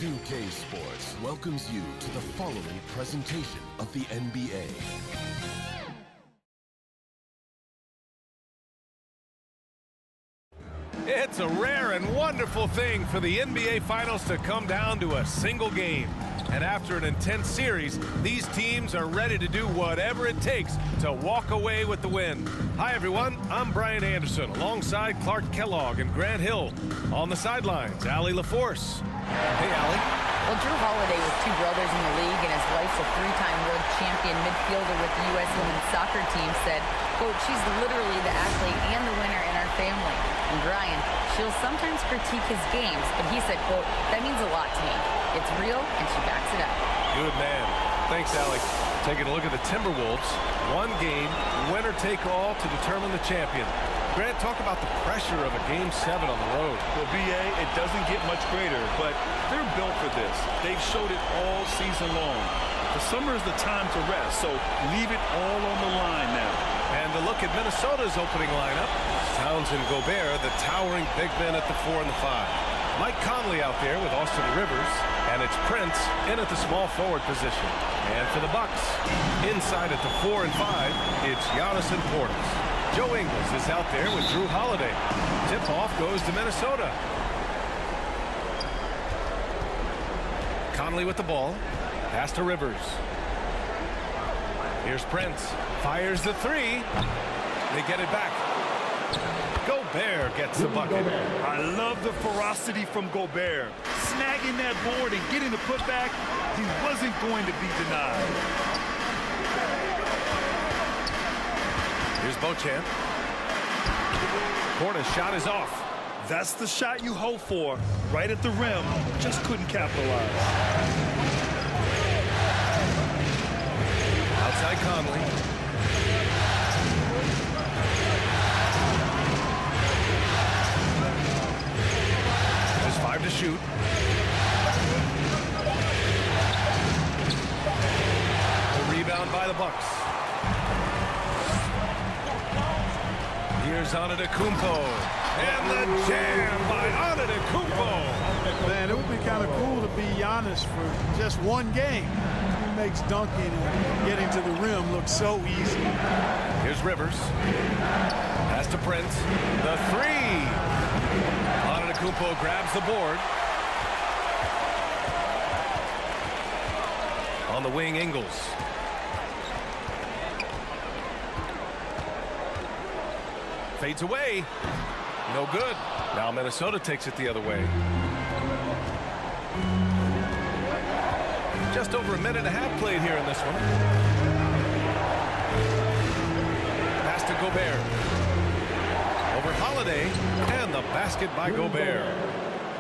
2K Sports welcomes you to the following presentation of the NBA. It's a rare and wonderful thing for the NBA Finals to come down to a single game. And after an intense series, these teams are ready to do whatever it takes to walk away with the win. Hi, everyone. I'm Brian Anderson, alongside Clark Kellogg and Grant Hill. On the sidelines, Allie LaForce. Hey, Allie. Well, Drew Holiday with two brothers in the league and his wife's a three-time world champion midfielder with the U.S. women's soccer team said, quote, she's literally the athlete and the winner in our family. And Brian, she'll sometimes critique his games, but he said, quote, that means a lot to me. It's real, and she backs it up. Good man. Thanks, Allie. Taking a look at the Timberwolves. One game, winner take all to determine the champion. Grant, talk about the pressure of a Game 7 on the road. Well, B.A., it doesn't get much greater, but they're built for this. They've showed it all season long. The summer is the time to rest, so leave it all on the line now. And to look at Minnesota's opening lineup, Towns and Gobert, the towering big men at the 4 and the 5. Mike Conley out there with Austin Rivers, and it's Prince in at the small forward position. And for the Bucks, inside at the 4 and 5, it's Giannis and Portis. Joe Ingles is out there with Drew Holiday. Tip-off goes to Minnesota. Conley with the ball. Pass to Rivers. Here's Prince. Fires the three. They get it back. Gobert gets the bucket. I love the ferocity from Gobert. Snagging that board and getting the putback, he wasn't going to be denied. Here's Beauchamp. Portis' shot is off. That's the shot you hope for. Right at the rim, just couldn't capitalize. Outside Conley. There's 5 to shoot. The rebound by the Bucks. Here's Antetokounmpo. And the jam by Antetokounmpo. Man, it would be kind of cool to be Giannis for just one game. He makes dunking and getting to the rim look so easy. Here's Rivers. Pass to Prince. The three. Antetokounmpo grabs the board. On the wing, Ingles. Fades away. No good. Now Minnesota takes it the other way. Just over a minute and a half played here in this one. Pass to Gobert. Over Holiday. And the basket by Gobert.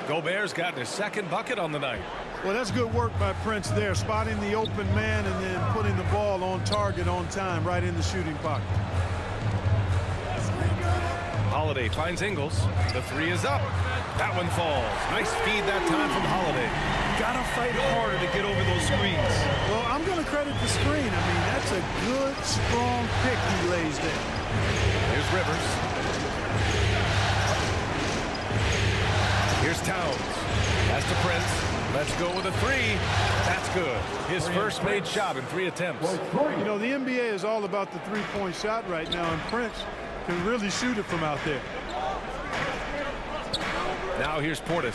Gobert's gotten his second bucket on the night. Well, that's good work by Prince there, spotting the open man and then putting the ball on target on time right in the shooting pocket. Holiday finds Ingles. The three is up. That one falls. Nice feed that time from Holiday. Gotta fight harder to get over those screens. Well, I'm going to credit the screen. I mean, that's a good, strong pick he lays there. Here's Rivers. Here's Towns. Pass to Prince. Let's go with a three. That's good. His first made shot in 3 attempts. You know, the NBA is all about the three-point shot right now, and Prince can really shoot it from out there. Now here's Portis.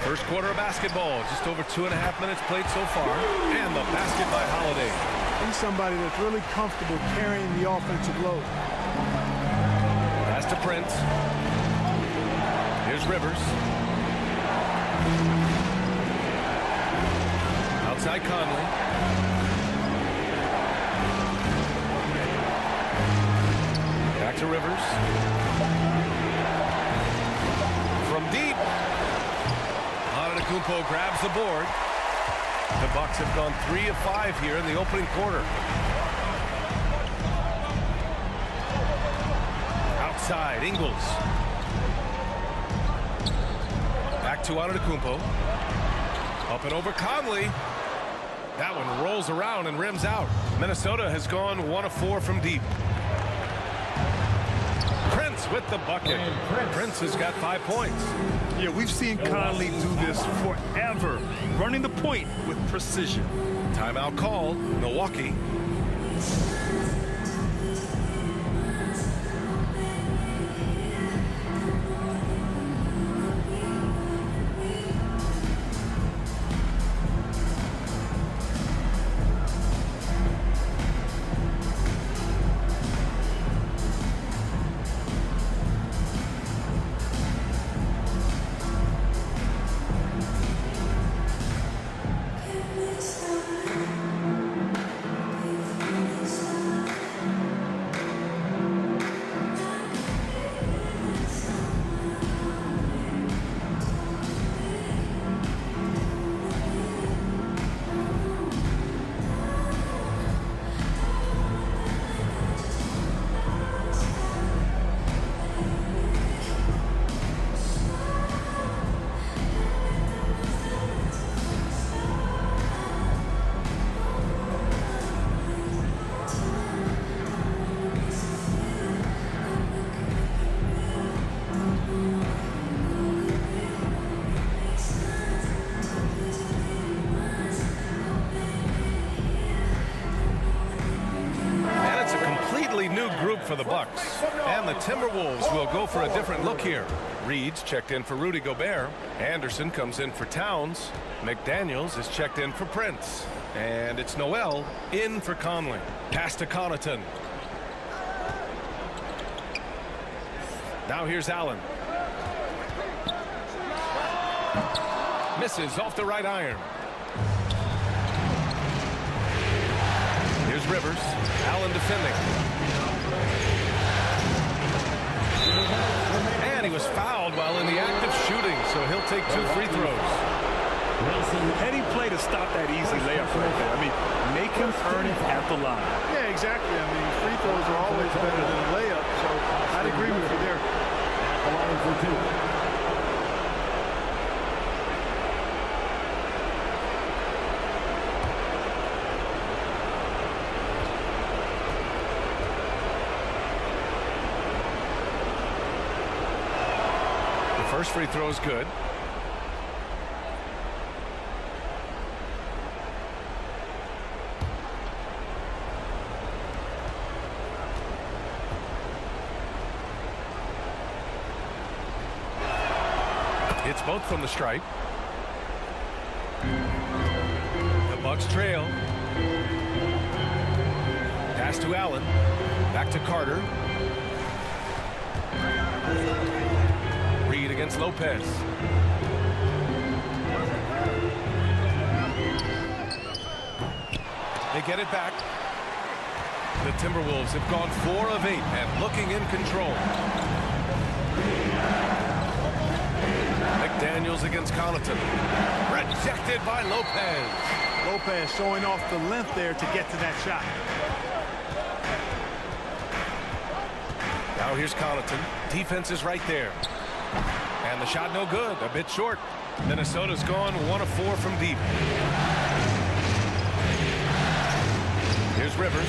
First quarter of basketball. Just over 2.5 minutes played so far. And the basket by Holiday. He's somebody that's really comfortable carrying the offensive load. Pass to Prince. Here's Rivers. Outside Conley. Back to Rivers. From deep. Antetokounmpo grabs the board. The Bucks have gone 3 of 5 here in the opening quarter. Outside, Ingles. Back to Antetokounmpo. Up and over Conley. That one rolls around and rims out. Minnesota has gone 1 of 4 from deep. Prince with the bucket. Prince has got 5 points. Yeah, we've seen Conley do this forever, running the point with precision. Timeout call, Milwaukee. New group for the Bucks, and the Timberwolves will go for a different look here. Reed's checked in for Rudy Gobert. Anderson comes in for Towns. McDaniels is checked in for Prince, and it's Noel in for Conley. Pass to Connaughton. Now here's Allen. Misses off the right iron. Here's Rivers. Allen defending. And he was fouled while in the act of shooting, so he'll take 2 free throws. Heady play to stop that easy layup right there. I mean, make him earn it at the line. Yeah, exactly. I mean, free throws are always better than a layup, so I'd agree with you there. At the line for 2. First free throw is good. It's both from the stripe. The Bucks trail. Pass to Allen. Back to Carter. Reed against Lopez. They get it back. The Timberwolves have gone 4 of 8 and looking in control. McDaniels against Connaughton. Rejected by Lopez. Lopez showing off the length there to get to that shot. Now here's Connaughton. Defense is right there. And the shot no good, a bit short. Minnesota's gone 1 of 4 from deep. Here's Rivers,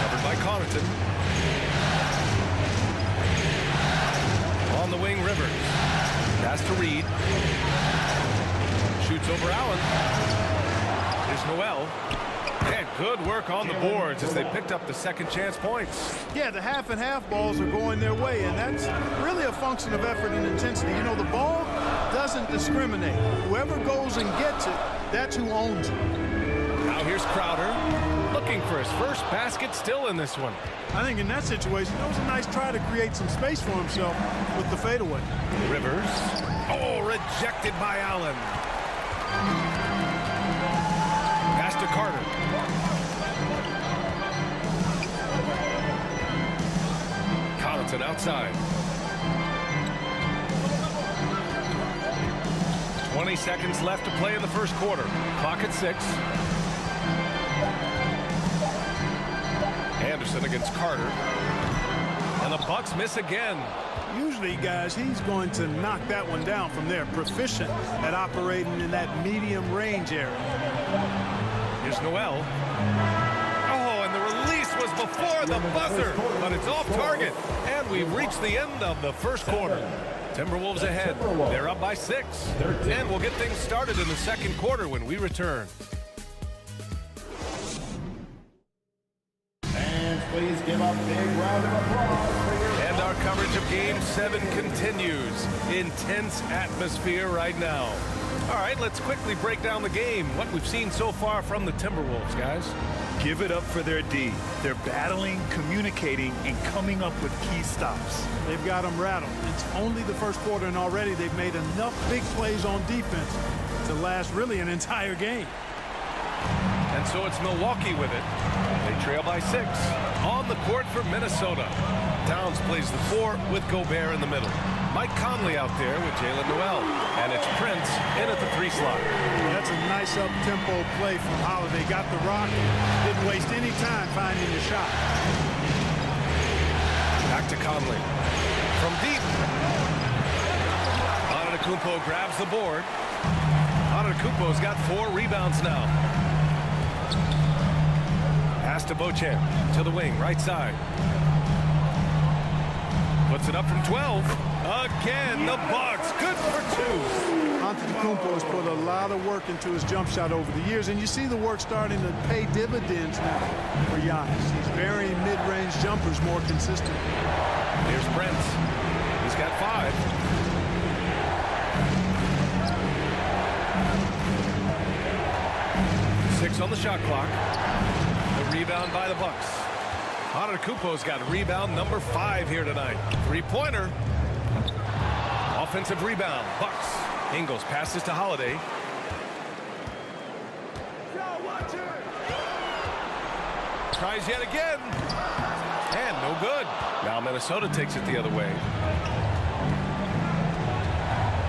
covered by Connaughton. On the wing, Rivers. Pass to Reed. Shoots over Allen. Here's Noel. And good work on the boards as they picked up the second chance points. Yeah, the half and half balls are going their way, and that's really a function of effort and intensity. You know, the ball doesn't discriminate. Whoever goes and gets it, that's who owns it. Now here's Crowder, looking for his first basket, still in this one. I think in that situation, that was a nice try to create some space for himself with the fadeaway. Rivers. Oh, rejected by Allen. Pass to Carter. Connaughton outside. 20 seconds left to play in the first quarter. Clock at 6. Anderson against Carter. And the Bucks miss again. Usually, guys, he's going to knock that one down from there. Proficient at operating in that medium range area. Here's Noel. Oh, and the release was before the buzzer, but it's off target. And we've reached the end of the first quarter. Timberwolves ahead. They're up by 6. And we'll get things started in the second quarter when we return. Fans, please give a big round of applause for your... And our coverage of Game 7 continues. Intense atmosphere right now. All right, let's quickly break down the game. What we've seen so far from the Timberwolves, guys. Give it up for their D. They're battling, communicating, and coming up with key stops. They've got them rattled. It's only the first quarter, and already they've made enough big plays on defense to last really an entire game. And so it's Milwaukee with it. They trail by 6. On the court for Minnesota. Towns plays the 4 with Gobert in the middle. Mike Conley out there with Jalen Noel. And it's Prince in at the 3 slot. That's a nice up-tempo play from Holiday. Got the rock. Didn't waste any time finding the shot. Back to Conley. From deep. Antetokounmpo grabs the board. Antetokounmpo's got 4 rebounds now. Pass to Beauchamp. To the wing, right side. Puts it up from 12. Again, the Bucks. Good for 2. Antetokounmpo has put a lot of work into his jump shot over the years, and you see the work starting to pay dividends now for Giannis. He's varying mid-range jumpers more consistently. Here's Prince. He's got 5. Six on the shot clock. The rebound by the Bucks. Antetokounmpo's got rebound number 5 here tonight. 3-pointer. Offensive rebound. Bucks. Ingles passes to Holiday. Tries yet again. And no good. Now Minnesota takes it the other way.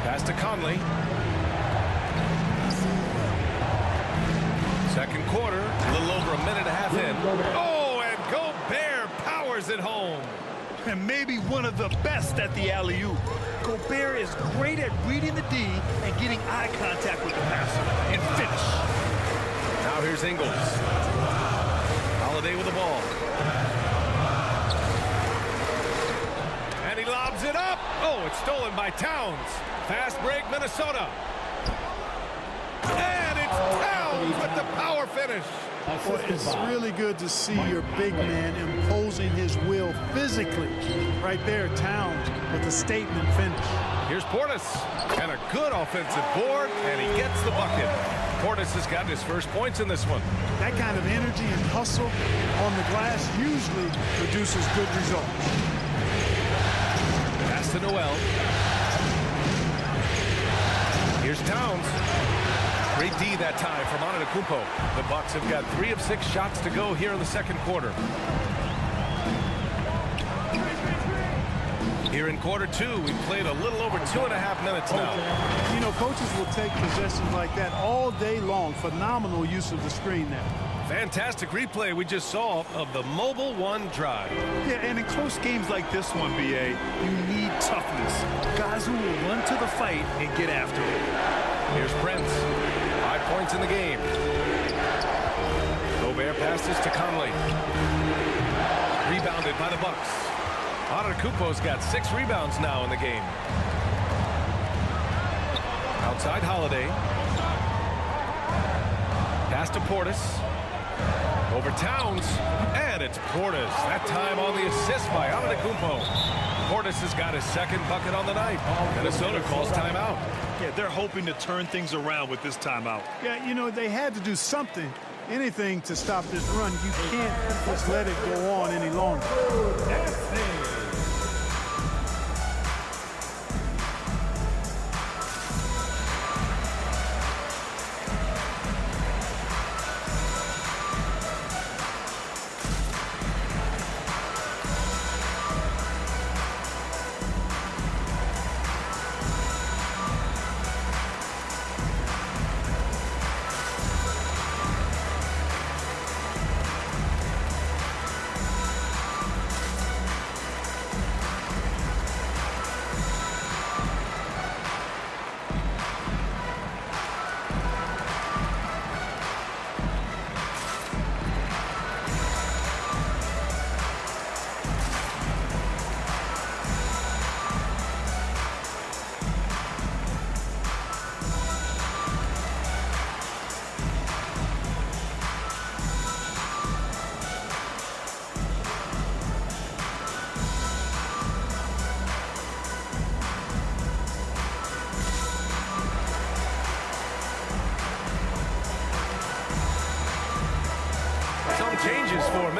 Pass to Conley. Second quarter, a little over a minute and a half in. Oh, and Gobert powers it home. And maybe one of the best at the alley-oop. Gobert is great at reading the D and getting eye contact with the passer and finish. Now here's Ingles. Holiday with the ball. And he lobs it up. Oh, it's stolen by Towns. Fast break, Minnesota. And it's Towns with the power finish. Well, it's really good to see your big man imposing his will physically. Right there, Towns with a statement finish. Here's Portis. And a good offensive board, and he gets the bucket. Portis has got his first points in this one. That kind of energy and hustle on the glass usually produces good results. Pass to Noel. Here's Towns. Great D that time from Antetokounmpo. The Bucks have got 3 of 6 shots to go here in the second quarter. Here in quarter 2, we've played a little over 2.5 minutes now. You know, coaches will take possessions like that all day long. Phenomenal use of the screen there. Fantastic replay we just saw of the Mobile 1 drive. Yeah, and in close games like this one, BA, you need toughness. Guys who will run to the fight and get after it. Here's Prince. 5 points in the game. Gobert passes to Conley. Rebounded by the Bucks. Antetokounmpo's got 6 rebounds now in the game. Outside Holiday. Pass to Portis. Over Towns. And it's Portis. That time on the assist by Antetokounmpo. Portis has got his second bucket on the night. Minnesota calls timeout. Yeah, they're hoping to turn things around with this timeout. Yeah, you know, they had to do something, anything to stop this run. You can't just let it go on any longer.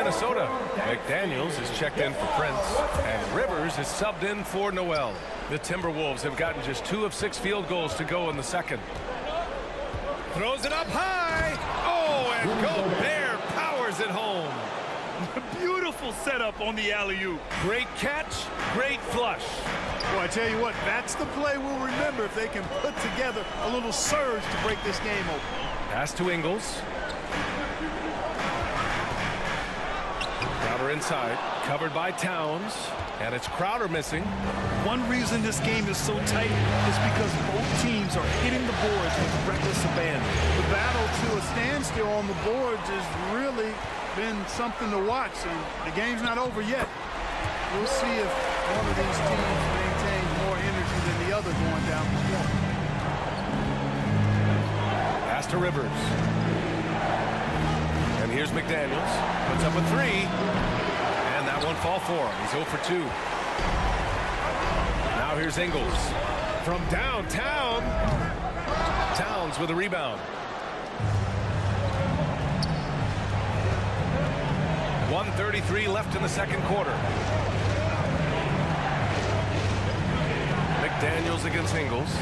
Minnesota. McDaniels is checked in for Prince, and Rivers is subbed in for Noel. The Timberwolves have gotten just 2 of 6 field goals to go in the second. Throws it up high. Oh, and Gobert powers it home. Beautiful setup on the alley-oop. Great catch, great flush. Well, I tell you what, that's the play we'll remember if they can put together a little surge to break this game open. Pass to Ingles. Crowder inside, covered by Towns, and it's Crowder missing. One reason this game is so tight is because both teams are hitting the boards with reckless abandon. The battle to a standstill on the boards has really been something to watch, and the game's not over yet. We'll see if one of these teams maintains more energy than the other going down the stretch. Pass to Rivers. And here's McDaniels. Puts up a 3. And that one fall for him. He's 0 for 2. Now here's Ingles. From downtown. Towns with a rebound. 1:33 left in the second quarter. McDaniels against Ingles.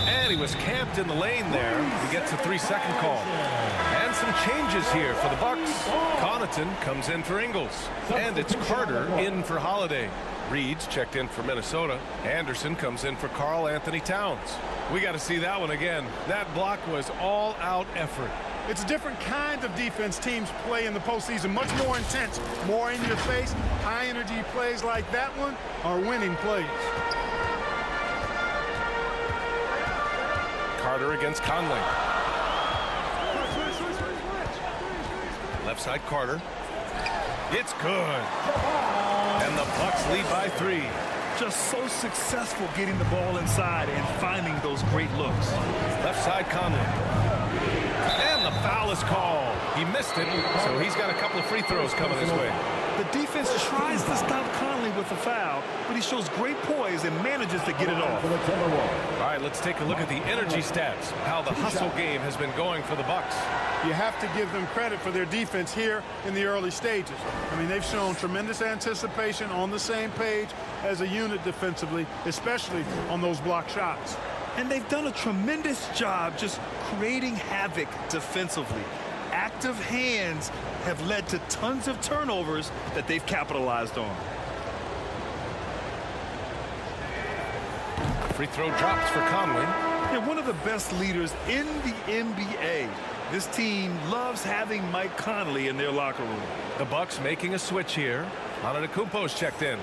And he was camped in the lane there. He gets a 3-second call. And some changes here for the Bucks. Connaughton comes in for Ingles. And it's Carter in for Holiday. Reed's checked in for Minnesota. Anderson comes in for Karl Anthony Towns. We got to see that one again. That block was all-out effort. It's a different kind of defense teams play in the postseason, much more intense, more in your face. High-energy plays like that one are winning plays. Carter against Conley. Left side Carter. It's good. And the Bucks lead by 3. Just so successful getting the ball inside and finding those great looks. Left side Conley. And the foul is called. He missed it, so he's got a couple of free throws coming his way. The defense tries to stop Conley with a foul, but he shows great poise and manages to get it off. All right, let's take a look at the energy stats, how the hustle game has been going for the Bucks. You have to give them credit for their defense here in the early stages. I mean, they've shown tremendous anticipation, on the same page as a unit defensively, especially on those block shots. And they've done a tremendous job just creating havoc defensively. Active hands have led to tons of turnovers that they've capitalized on. Free throw drops for Conley. They're one of the best leaders in the NBA. This team loves having Mike Conley in their locker room. The Bucks making a switch here. Antetokounmpo's checked in.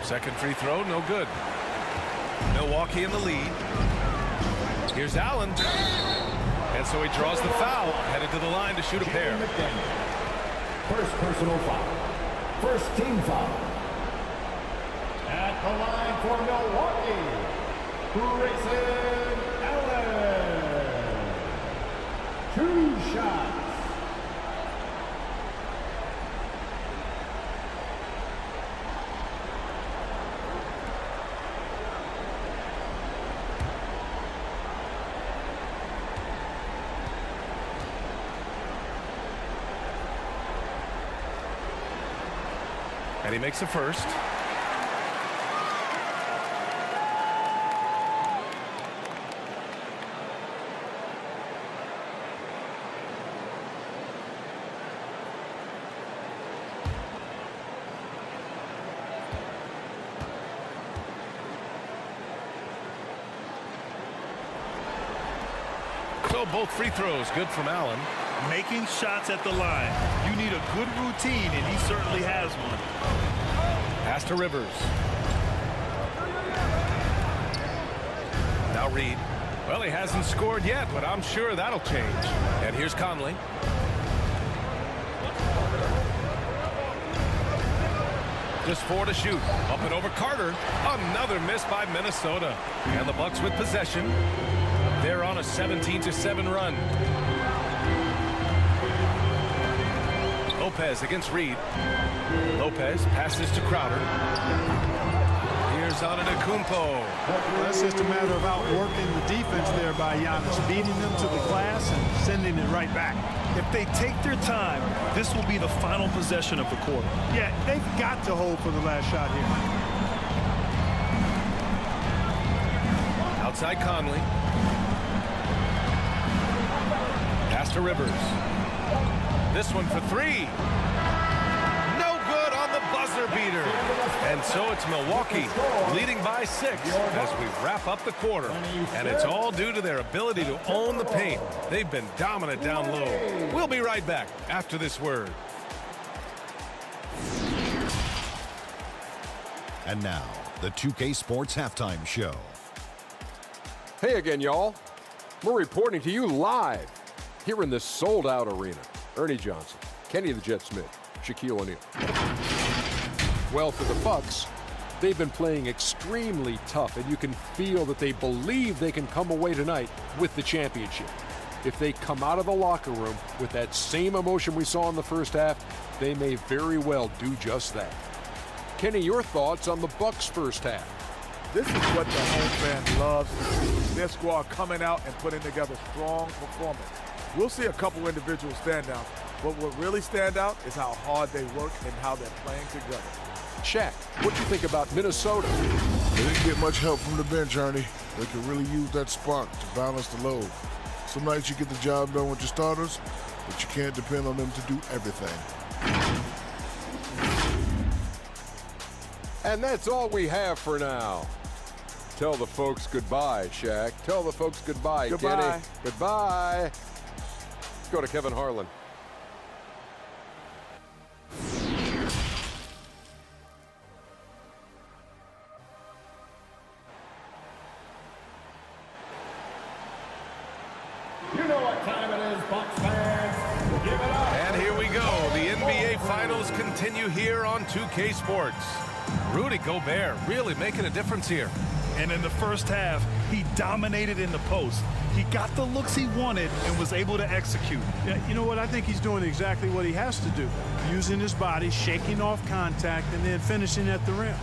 Second free throw, no good. Milwaukee in the lead. Here's Allen. And so he draws the foul, headed to the line to shoot a pair. First personal foul. First team foul. At the line for Milwaukee, Grayson Allen. 2 shots. And he makes the first. So both free throws good from Allen. Making shots at the line. You need a good routine, and he certainly has one. Pass to Rivers. Now Reed. Well, he hasn't scored yet, but I'm sure that'll change. And here's Conley. Just 4 to shoot. Up and over Carter. Another miss by Minnesota. And the Bucks with possession. They're on a 17-7 run. Lopez against Reed. Lopez passes to Crowder. Here's Antetokounmpo. That's just a matter of outworking the defense there by Giannis, beating them to the glass and sending it right back. If they take their time, this will be the final possession of the quarter. Yeah, they've got to hold for the last shot here. Outside Conley. Pass to Rivers. This one for three. No good on the buzzer beater. And so it's Milwaukee leading by 6 as we wrap up the quarter. And it's all due to their ability to own the paint. They've been dominant down low. We'll be right back after this word. And now, the 2K Sports Halftime Show. Hey again, y'all. We're reporting to you live here in this sold-out arena. Ernie Johnson, Kenny the Jet Smith, Shaquille O'Neal. Well, for the Bucks, they've been playing extremely tough, and you can feel that they believe they can come away tonight with the championship. If they come out of the locker room with that same emotion we saw in the first half, they may very well do just that. Kenny, your thoughts on the Bucks' first half? This is what the home fan loves to see. Their squad coming out and putting together strong performance. We'll see a couple individual standouts, but what really stand out is how hard they work and how they're playing together. Shaq, what do you think about Minnesota? They didn't get much help from the bench, Ernie. They could really use that spark to balance the load. Some nights you get the job done with your starters, but you can't depend on them to do everything. And that's all we have for now. Tell the folks goodbye, Shaq. Tell the folks goodbye, Goodbye. Kenny. Goodbye. Let's go to Kevin Harlan. You know what time it is, Bucks fans. Give it up. And here we go. The NBA Finals continue here on 2K Sports. Rudy Gobert really making a difference here. And in the first half, he dominated in the post. He got the looks he wanted and was able to execute. Yeah, you know what? I think he's doing exactly what he has to do. Using his body, shaking off contact, and then finishing at the rim.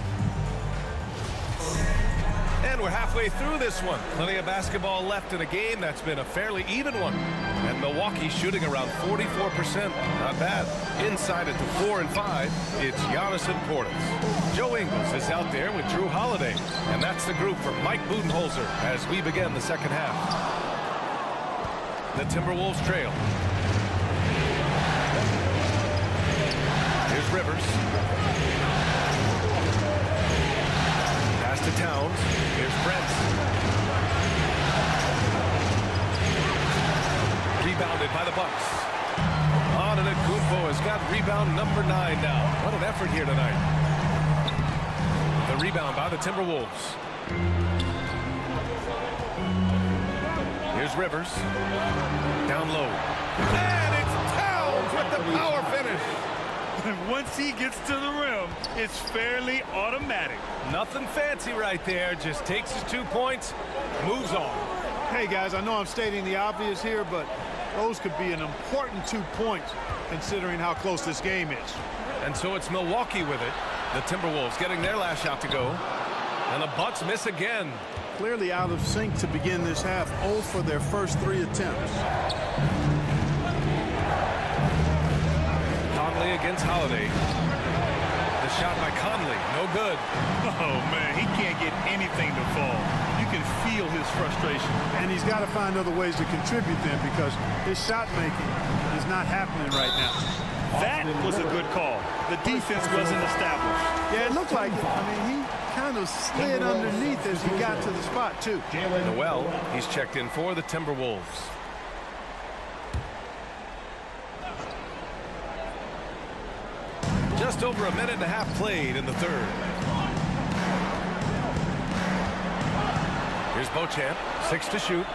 And we're halfway through this one. Plenty of basketball left in a game that's been a fairly even one. And Milwaukee shooting around 44%. Not bad. Inside at the 4 and 5, it's Giannis and Portis. Joe Ingles is out there with Drew Holiday. And that's the group for Mike Budenholzer as we begin the second half. The Timberwolves trail. Here's Rivers. Pass to Towns. Here's Brent. Rebounded by the Bucks. Antetokounmpo has got rebound number 9 now. What an effort here tonight. The rebound by the Timberwolves. Here's Rivers. Down low. And it's Towns with the power finish. Once he gets to the rim, it's fairly automatic. Nothing fancy right there. Just takes his 2 points, moves on. Hey, guys, I know I'm stating the obvious here, but those could be an important 2 points considering how close this game is. And so it's Milwaukee with it. The Timberwolves getting their last shot to go. And the Bucks miss again. Clearly out of sync to begin this half, 0 for their first 3 attempts. Conley against Holiday. The shot by Conley, no good. Oh, man, he can't get anything to fall. You can feel his frustration. And he's got to find other ways to contribute then because his shot making is not happening right now. That was a good call. The defense wasn't established. Yeah, it looked like it. I mean, he kind of slid underneath as he got to the spot, too. Noel, he's checked in for the Timberwolves. Just over a minute and a half played in the third. Here's Beauchamp, 6 to shoot.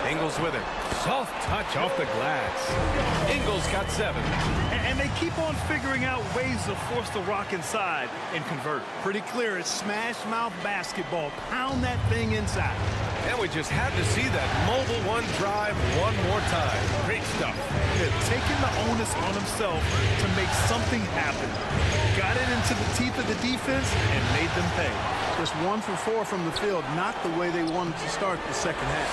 Ingles with it. Soft touch off the glass. Ingles got 7. And they keep on figuring out ways to force the rock inside and convert. Pretty clear. It's smash mouth basketball. Pound that thing inside. And we just had to see that mobile one drive one more time. Great stuff. Yeah, taking the onus on himself to make something happen. Got it into the teeth of the defense and made them pay. Just 1 for 4 from the field, not the way they wanted to start the second half.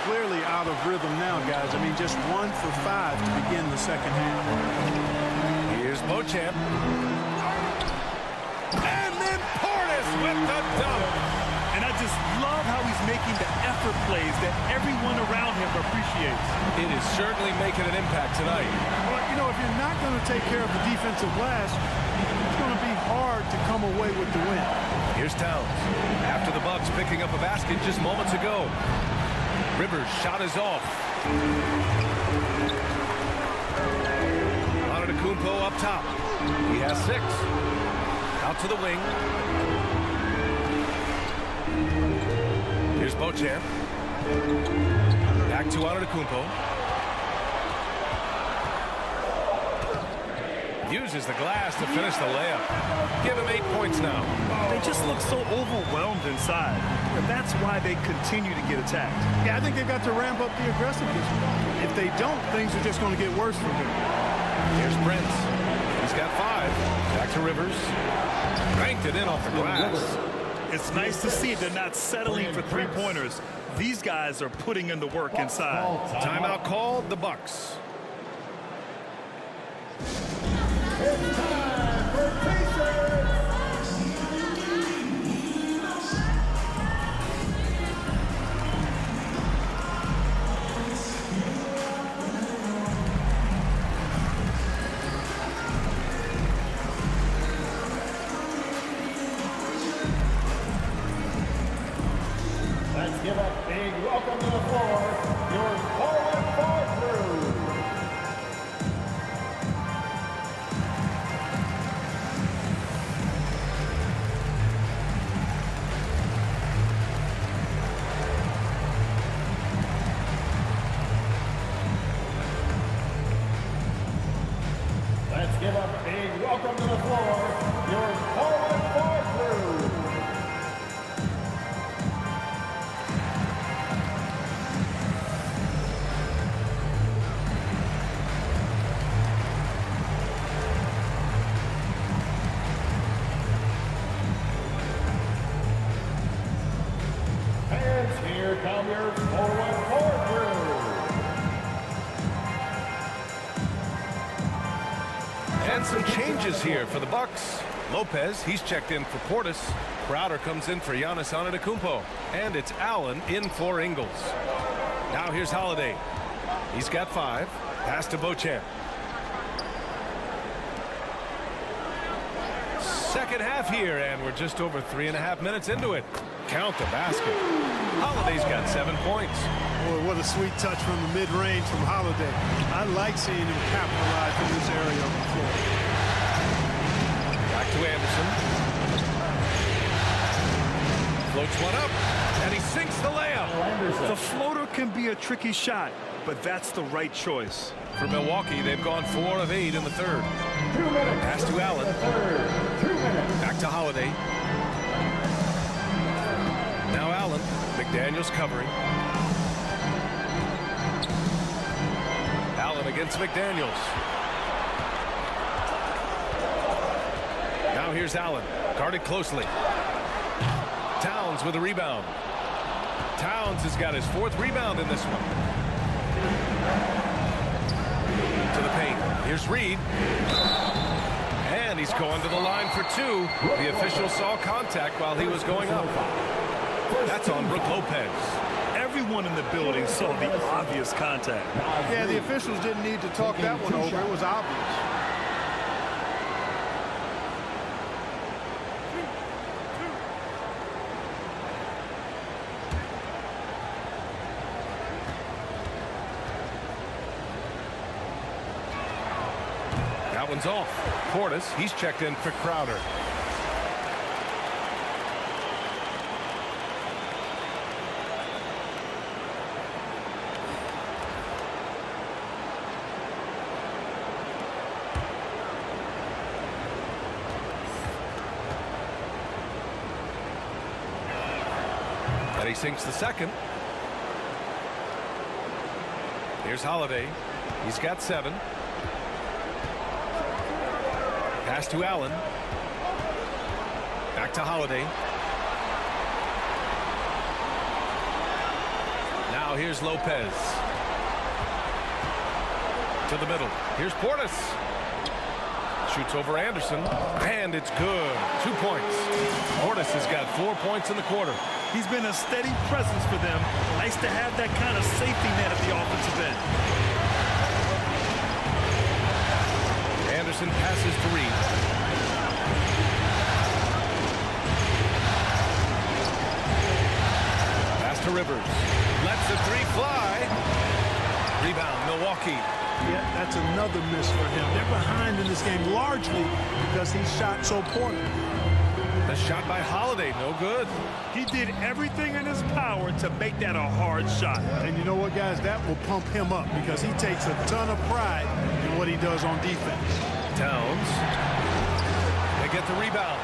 Clearly out of rhythm now, guys. I mean, just 1 for 5 to begin the second half. Here's Beauchamp. And then Portis with the dunk. And I just love how he's making the effort plays that everyone around him appreciates. It is certainly making an impact tonight. Well, you know, if you're not going to take care of the defensive glass, it's going to be hard to come away with the win. Here's Towns. After the Bucks picking up a basket just moments ago. Rivers' shot is off. Antetokounmpo up top. He has 6. Out to the wing. Here's Beauchamp. Back to Antetokounmpo. Uses the glass to finish the layup. Give him 8 points now. They just look so overwhelmed inside. And that's why they continue to get attacked. Yeah, I think they've got to ramp up the aggressiveness. If they don't, things are just going to get worse from here. Here's Prince. He's got 5. Back to Rivers. Banked it in off the glass. It's nice to see they're not settling for three-pointers. These guys are putting in the work inside. Timeout called, the Bucks. It's time for Pacers. Let's give a big welcome to the floor, your forward crew. Let's give a big welcome to the floor, your forward crew. And here come your forward crew. And some changes here for the Bucks. Lopez, he's checked in for Portis. Crowder comes in for Giannis Antetokounmpo. And it's Allen in for Ingles. Now here's Holiday. He's got 5. Pass to Beauchamp. Second half here, and we're just over 3.5 minutes into it. Count the basket. Holiday's got 7 points. Boy, what a sweet touch from the mid-range from Holiday. I like seeing him capitalize from this area of the floor. Back to Anderson. Floats one up, and he sinks the layup. The floater can be a tricky shot, but that's the right choice. For Milwaukee, they've gone 4 of 8 in the third. 2 minutes. Pass to Allen. 2 minutes. Back to Holiday. Now Allen. McDaniels covering. Allen against McDaniels. Now here's Allen. Guarded closely. Towns with a rebound. Towns has got his 4th rebound in this one. To the paint. Here's Reed. And he's going to the line for 2. The official saw contact while he was going up. That's on Brook Lopez. Everyone in the building saw the obvious contact. Yeah, the officials didn't need to talk that one over. It was obvious. That one's off. Portis, he's checked in for Crowder. And he sinks the second. Here's Holiday. He's got 7. Pass to Allen. Back to Holiday. Now here's Lopez. To the middle. Here's Portis. Shoots over Anderson. And it's good. 2 points. Portis has got 4 points in the quarter. He's been a steady presence for them. Nice to have that kind of safety net at the offensive end. Anderson passes to Reed. Pass to Rivers. Lets the 3 fly. Rebound, Milwaukee. Yeah, that's another miss for him. They're behind in this game largely because he shot so poorly. The shot by Holiday, no good. He did everything in his power to make that a hard shot. And you know what, guys? That will pump him up because he takes a ton of pride in what he does on defense. Towns. They get the rebound.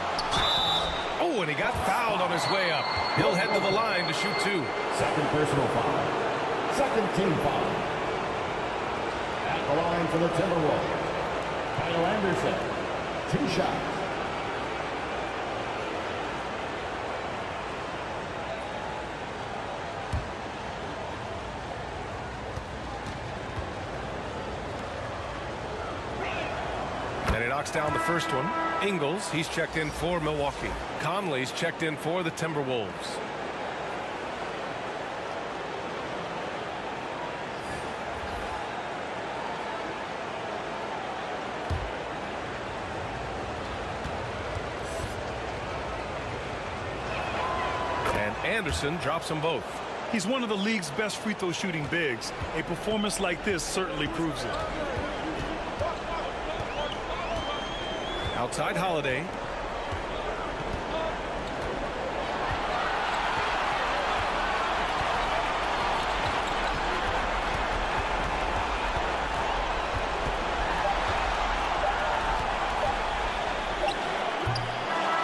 Oh, and he got fouled on his way up. He'll head to the line to shoot 2. Second personal foul. Second team foul. At the line for the Timberwolves, Kyle Anderson. 2 shots. And he knocks down the first one. Ingles, he's checked in for Milwaukee. Conley's checked in for the Timberwolves. And Anderson drops them both. He's one of the league's best free throw shooting bigs. A performance like this certainly proves it. Outside Holiday.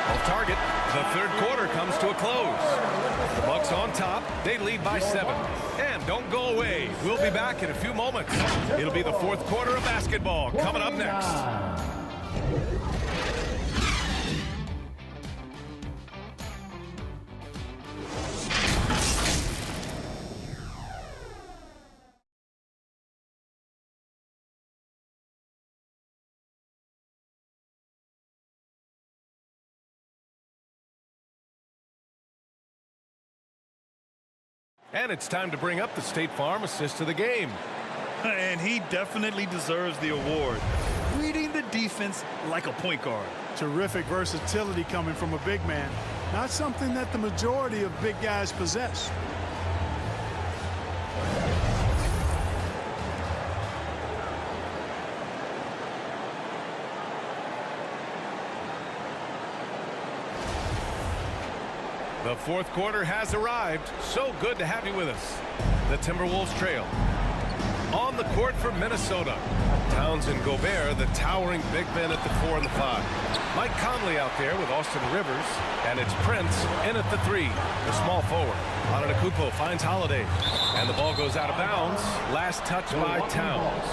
Off target. The third quarter comes to a close. The Bucks on top. They lead by 7. And don't go away. We'll be back in a few moments. It'll be the fourth quarter of basketball coming up next. And it's time to bring up the State Farm assist of the game. And he definitely deserves the award. Reading the defense like a point guard. Terrific versatility coming from a big man. Not something that the majority of big guys possess. The fourth quarter has arrived. So good to have you with us. The Timberwolves trail. On the court for Minnesota. Towns and Gobert, the towering big men at the 4 and the 5. Mike Conley out there with Austin Rivers. And it's Prince in at the 3, the small forward. Antetokounmpo finds Holiday. And the ball goes out of bounds. Last touch by Towns.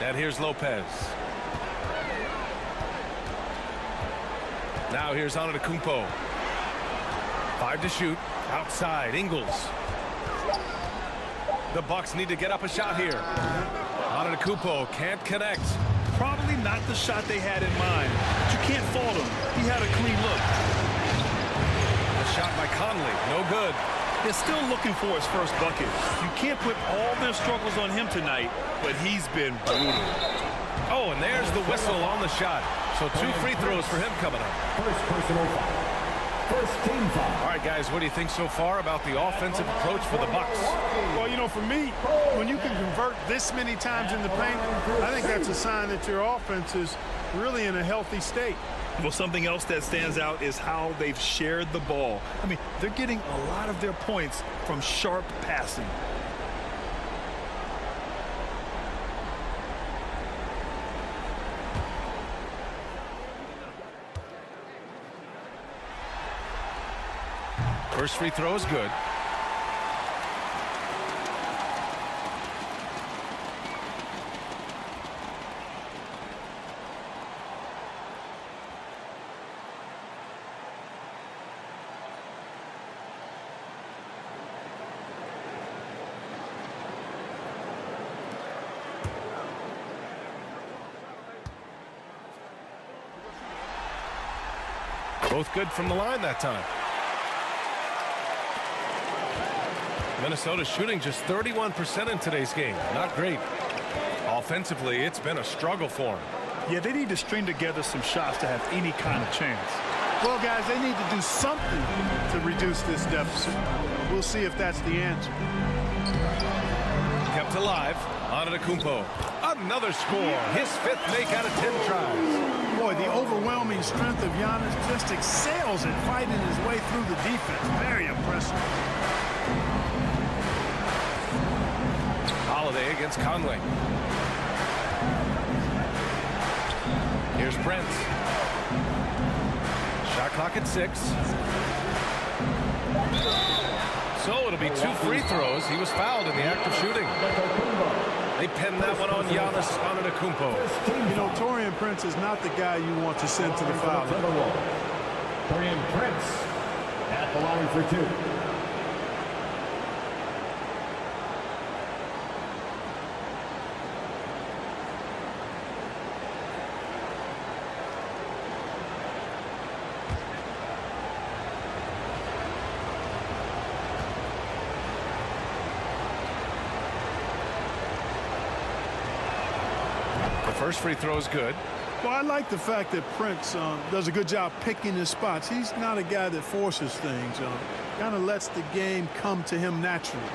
And here's Lopez. Now here's Antetokounmpo. 5 to shoot. Outside, Ingles. The Bucks need to get up a shot here. Antetokounmpo can't connect. Probably not the shot they had in mind, but you can't fault him. He had a clean look. The shot by Conley, no good. They're still looking for his first bucket. You can't put all their struggles on him tonight, but he's been brutal. Oh, and there's the whistle on the shot. So 2 free throws for him coming up. First personal foul. First team foul. All right, guys, what do you think so far about the offensive approach for the Bucks? Well, you know, for me, when you can convert this many times in the paint, I think that's a sign that your offense is really in a healthy state. Well, something else that stands out is how they've shared the ball. I mean, they're getting a lot of their points from sharp passing. First free throw is good. Both good from the line that time. Minnesota shooting just 31% in today's game. Not great. Offensively, it's been a struggle for them. Yeah, they need to string together some shots to have any kind of chance. Well, guys, they need to do something to reduce this deficit. We'll see if that's the answer. Kept alive. Antetokounmpo. Another score. His 5th make out of 10 tries. Boy, the overwhelming strength of Giannis just excels at fighting his way through the defense. Very impressive. Holiday against Conley. Here's Brent. Shot clock at 6. So it'll be 2 free throws. He was fouled in the act of shooting. They pinned that one on Giannis Antetokounmpo. You know, Taurean Prince is not the guy you want to send to the foul. Taurean Prince at the line for 2. First free throw is good. Well, I like the fact that Prince does a good job picking his spots. He's not a guy that forces things. Kind of lets the game come to him naturally.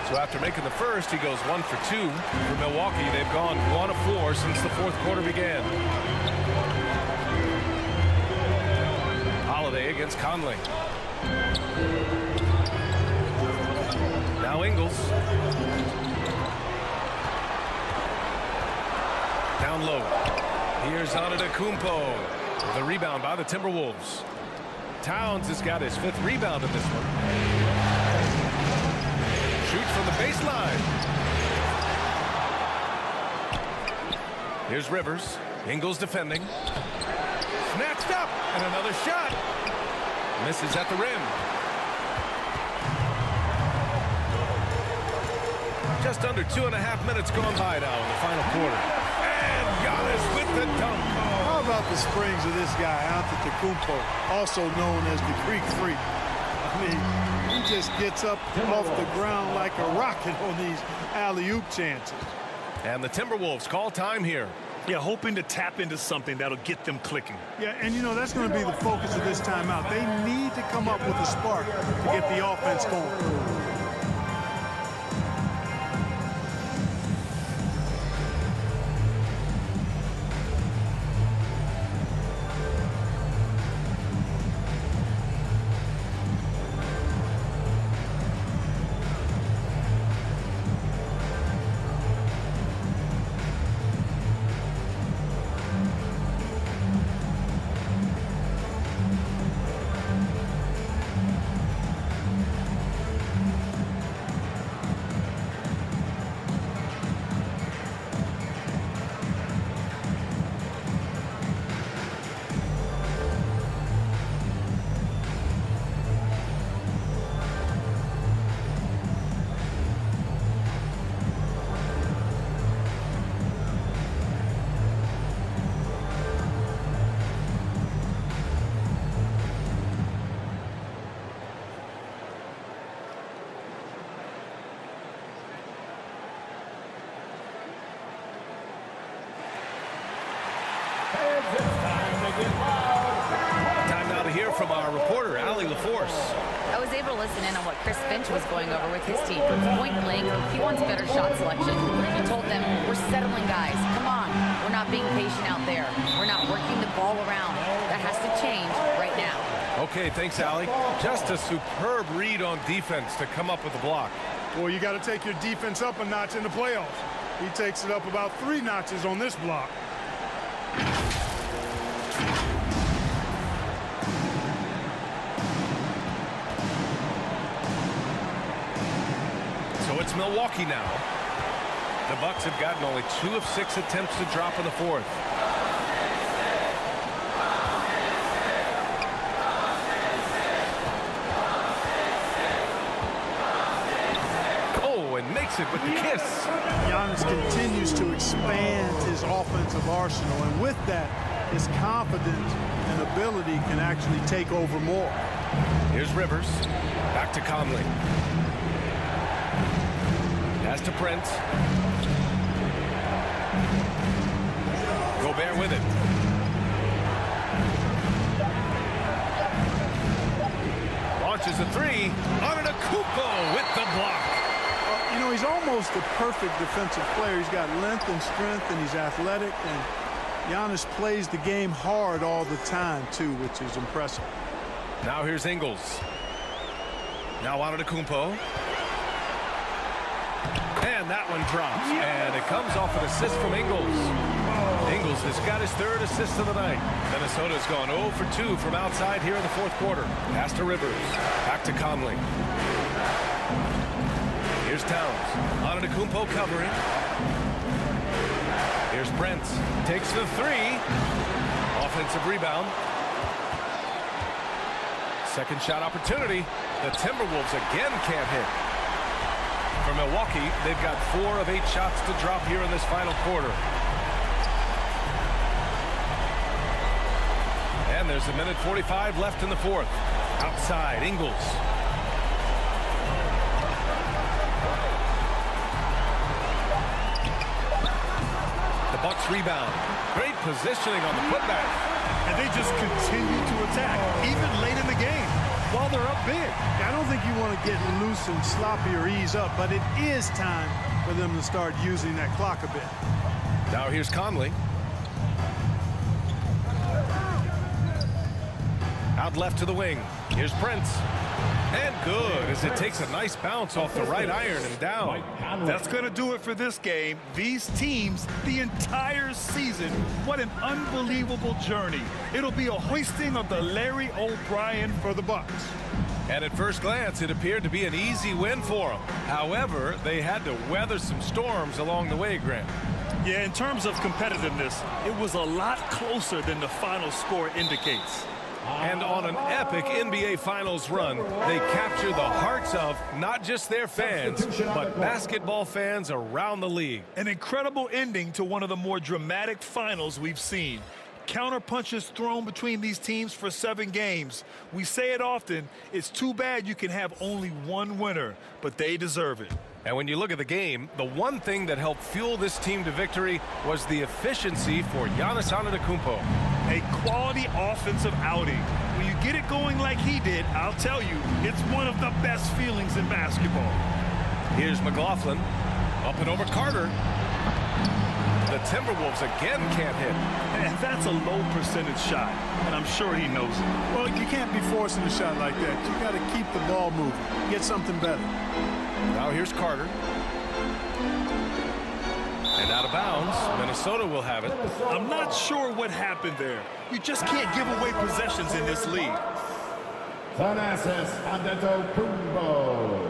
So after making the first, he goes 1 for 2. For Milwaukee, they've gone 1 of 4 since the 4th quarter began. Holiday against Conley. Now Ingles. Down low. Here's Antetokounmpo. The rebound by the Timberwolves. Towns has got his 5th rebound in this one. Shoots from the baseline. Here's Rivers. Ingles defending. Snatched up. And another shot. Misses at the rim. Just under 2.5 minutes gone by now in the final quarter. And Giannis with the dunk. How about the springs of this guy, Antetokounmpo, also known as the Greek Freak? I mean, he just gets up off the ground like a rocket on these alley-oop chances. And the Timberwolves call time here. Yeah, hoping to tap into something that'll get them clicking. Yeah, and you know, that's going to be the focus of this timeout. They need to come up with a spark to get the offense going. Time now to hear from our reporter, Allie LaForce. I was able to listen in on what Chris Finch was going over with his team. Point blank, he wants better shot selection. He told them, we're settling guys. Come on. We're not being patient out there. We're not working the ball around. That has to change right now. Okay, thanks, Allie. Just a superb read on defense to come up with the block. Well, you got to take your defense up a notch in the playoffs. He takes it up about 3 notches on this block. So it's Milwaukee now. The Bucks have gotten only 2 of 6 attempts to drop in the fourth. Oh, and makes it with the kiss. Giannis continues to expand his offensive arsenal, and with that, his confidence and ability can actually take over more. Here's Rivers. Back to Conley. Pass to Prince. Gobert with it. Launches a 3. Antetokounmpo with the block. You know, he's almost a perfect defensive player. He's got length and strength, and he's athletic, and Giannis plays the game hard all the time, too, which is impressive. Now here's Ingles. Now Antetokounmpo. And that one drops, and it comes off an assist from Ingles. Ingles has got his 3rd assist of the night. Minnesota's gone 0 for 2 from outside here in the fourth quarter. Pass to Rivers. Back to Conley. Here's Towns. Antetokounmpo covering. Here's Brent. Takes the 3. Offensive rebound. Second shot opportunity. The Timberwolves again can't hit. For Milwaukee, they've got 4 of 8 shots to drop here in this final quarter. And there's 1:45 left in the fourth. Outside, Ingles. The Bucks rebound. Great positioning on the putback. And they just continue to attack, even late in the game, while they're up big. I don't think you want to get loose and sloppy or ease up, but it is time for them to start using that clock a bit. Now here's Conley. Out left to the wing. Here's Prince. And good, as it takes a nice bounce off the right iron and down. That's going to do it for this game. These teams, the entire season, what an unbelievable journey. It'll be a hoisting of the Larry O'Brien for the Bucks. And at first glance, it appeared to be an easy win for them. However, they had to weather some storms along the way, Grant. Yeah, in terms of competitiveness, it was a lot closer than the final score indicates. And on an epic NBA Finals run, they capture the hearts of not just their fans, but basketball fans around the league. An incredible ending to one of the more dramatic finals we've seen. Counter punches thrown between these teams for 7 games. We say it often, it's too bad you can have only one winner, but they deserve it. And when you look at the game, the one thing that helped fuel this team to victory was the efficiency for Giannis Antetokounmpo. A quality offensive outing. When you get it going like he did, I'll tell you, it's one of the best feelings in basketball. Here's McLaughlin. Up and over Carter. The Timberwolves again can't hit. And that's a low percentage shot, and I'm sure he knows it. Well, you can't be forcing a shot like that. You got to keep the ball moving. Get something better. Now here's Carter. And out of bounds, Minnesota will have it. I'm not sure what happened there. You just can't give away possessions in this league. Thanasis Antetokounmpo.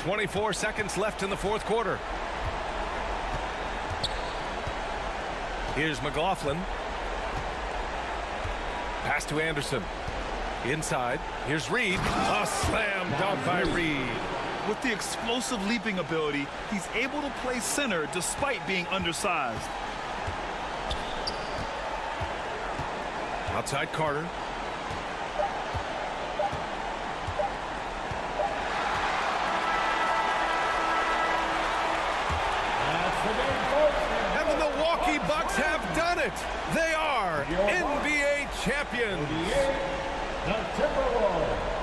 24 seconds left in the fourth quarter. Here's McLaughlin. Pass to Anderson. Inside. Here's Reed. A slam dunk by Reed. With the explosive leaping ability, he's able to play center despite being undersized. Outside Carter. Milwaukee Bucks have done it. They are NBA champions. The Timberwolves.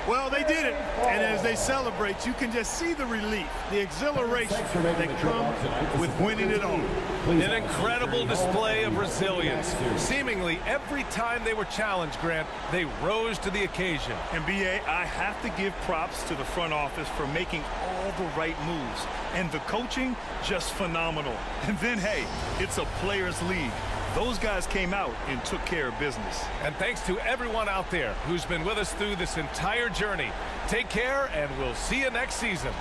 Well, they did it. And as they celebrate, you can just see the relief, the exhilaration that comes with winning it all. An incredible display of resilience. Seemingly every time they were challenged, Grant, they rose to the occasion. And B.A., I have to give props to the front office for making all the right moves. And the coaching, just phenomenal. And then, hey, it's a players' league. Those guys came out and took care of business. And thanks to everyone out there who's been with us through this entire journey. Take care, and we'll see you next season.